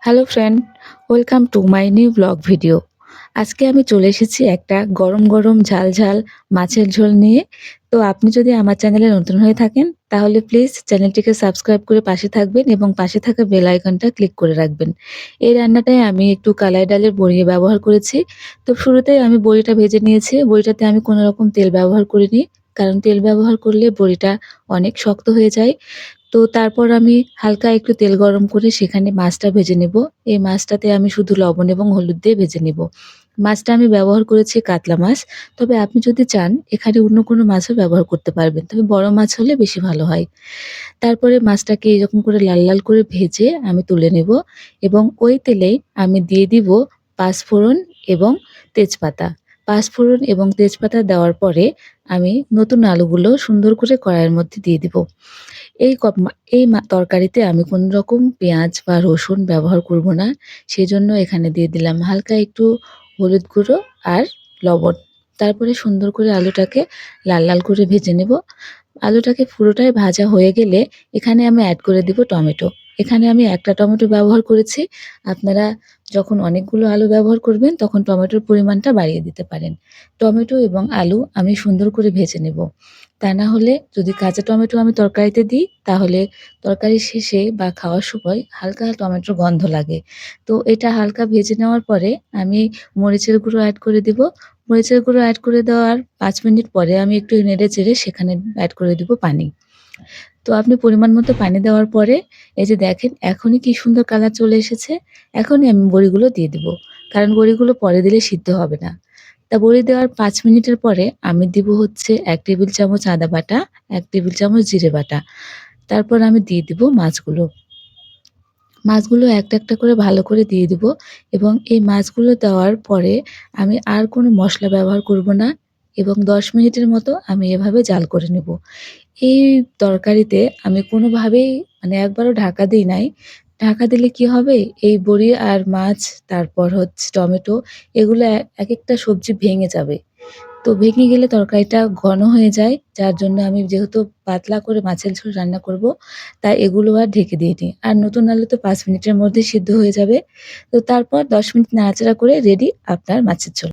Hello friend, welcome to my new blog video. আজকে আমি চলে এসেছি একটা গরম গরম ঝাল ঝাল মাছের ঝোল নিয়ে। তো আপনি যদি আমার চ্যানেলে নতুন হয়ে থাকেন তাহলে প্লিজ চ্যানেলটিকে সাবস্ক্রাইব করে পাশে থাকবেন এবং পাশে থাকা বেল আইকনটা ক্লিক করে রাখবেন। এই রান্নাটায় আমি একটু কালাই ডালের বড়ি ব্যবহার করেছি। তো শুরুতেই আমি বড়িটা ভেজে নিয়েছি। বড়িটাতে আমি কোনো রকম তেল ব্যবহার করিনি, কারণ তেল ব্যবহার করলে বড়িটা অনেক শক্ত হয়ে যায়। তো তারপর আমি হালকা একটু তেল গরম করে সেখানে মাছটা ভেজে নেব। এই মাছটাতে আমি শুধু লবণ এবং হলুদ দিয়ে ভেজে নেব। মাছটা আমি ব্যবহার করেছি কাতলা মাছ। তবে আপনি যদি চান এখানে অন্য কোনো মাছও ব্যবহার করতে পারবেন। তবে বড় মাছ হলে বেশি ভালো হয়। তারপরে মাছটাকে এরকম করে লাল লাল করে ভেজে আমি তুলে নেব এবং ওই তেলেই আমি দিয়ে দিব পাঁচফোড়ন এবং তেজপাতা। পাঁচফোড়ন এবং তেজপাতা দেওয়ার পরে আমি নতুন আলুগুলো সুন্দর করে কড়াইয়ের মধ্যে দিয়ে দিব। এই কপ মা এই মা তরকারিতে আমি কোনো রকম পেঁয়াজ বা রসুন ব্যবহার করব না। সেজন্য এখানে দিয়ে দিলাম হালকা একটু হলুদ গুঁড়ো আর লবণ। তারপরে সুন্দর করে আলুটাকে লাল লাল করে ভেজে নেব। আলুটাকে পুরোটাই ভাজা হয়ে গেলে এখানে আমি অ্যাড করে দিব টমেটো। এখানে আমি একটা টমেটো ব্যবহার করেছি। আপনারা যখন অনেকগুলো আলু ব্যবহার করবেন তখন টমেটোর পরিমাণটা বাড়িয়ে দিতে পারেন। টমেটো এবং আলু আমি সুন্দর করে ভেজে নেব। তা না হলে যদি কাঁচা টমেটো আমি তরকারিতে দিই তাহলে তরকারির শেষে বা খাওয়ার সময় হালকা টমেটোর গন্ধ লাগে। তো এটা হালকা ভেজে নেওয়ার পরে আমি মরিচের গুঁড়ো অ্যাড করে দিব। মরিচের গুঁড়ো অ্যাড করে দেওয়ার ৫ মিনিট পরে আমি একটু নেড়ে চেড়ে সেখানে অ্যাড করে দিব পানি। তো আপনি পরিমাণ মতো পানি দেওয়ার পরে এই যে দেখেন এখনই কি সুন্দর কালার চলে এসেছে। এখনই আমি বড়িগুলো দিয়ে দিব। কারণ বড়িগুলো পরে দিলে সিদ্ধ হবে না। তা বড়ি দেওয়ার ৫ মিনিটের পরে আমি দিব হচ্ছে ১ টেবিল চামচ আদা বাটা, ১ টেবিল চামচ জিরে বাটা। তারপর আমি দিয়ে দিব মাছগুলো। মাছগুলো একটা, একটা করে ভালো করে দিয়ে দিব এবং এই মাছগুলো দেওয়ার পরে আমি আর কোনো মসলা ব্যবহার করব না এবং ১০ মিনিটের মতো আমি এভাবে জাল করে নেব। এই তরকারিতে আমি কোনোভাবেই একবারও ঢাকা দেই নাই। ঢাকা দিলে কি হবে? এই বড়ি আর মাছ, তারপর হচ্ছে টমেটো, এগুলো একেকটা সবজি ভেঙে যাবে। তো ভেঙে গেলে তরকারিটা ঘন হয়ে যায়। যার জন্য আমি যেহেতু পাতলা করে মাছের ঝোল রান্না করব, তাই এগুলো আর ঢেকে দিইনি। আর নতুন আলু তো ৫ মিনিটের মধ্যেই সিদ্ধ হয়ে যাবে। তো তারপর ১০ মিনিট নাড়াচাড়া করে রেডি আপনার মাছের ঝোল।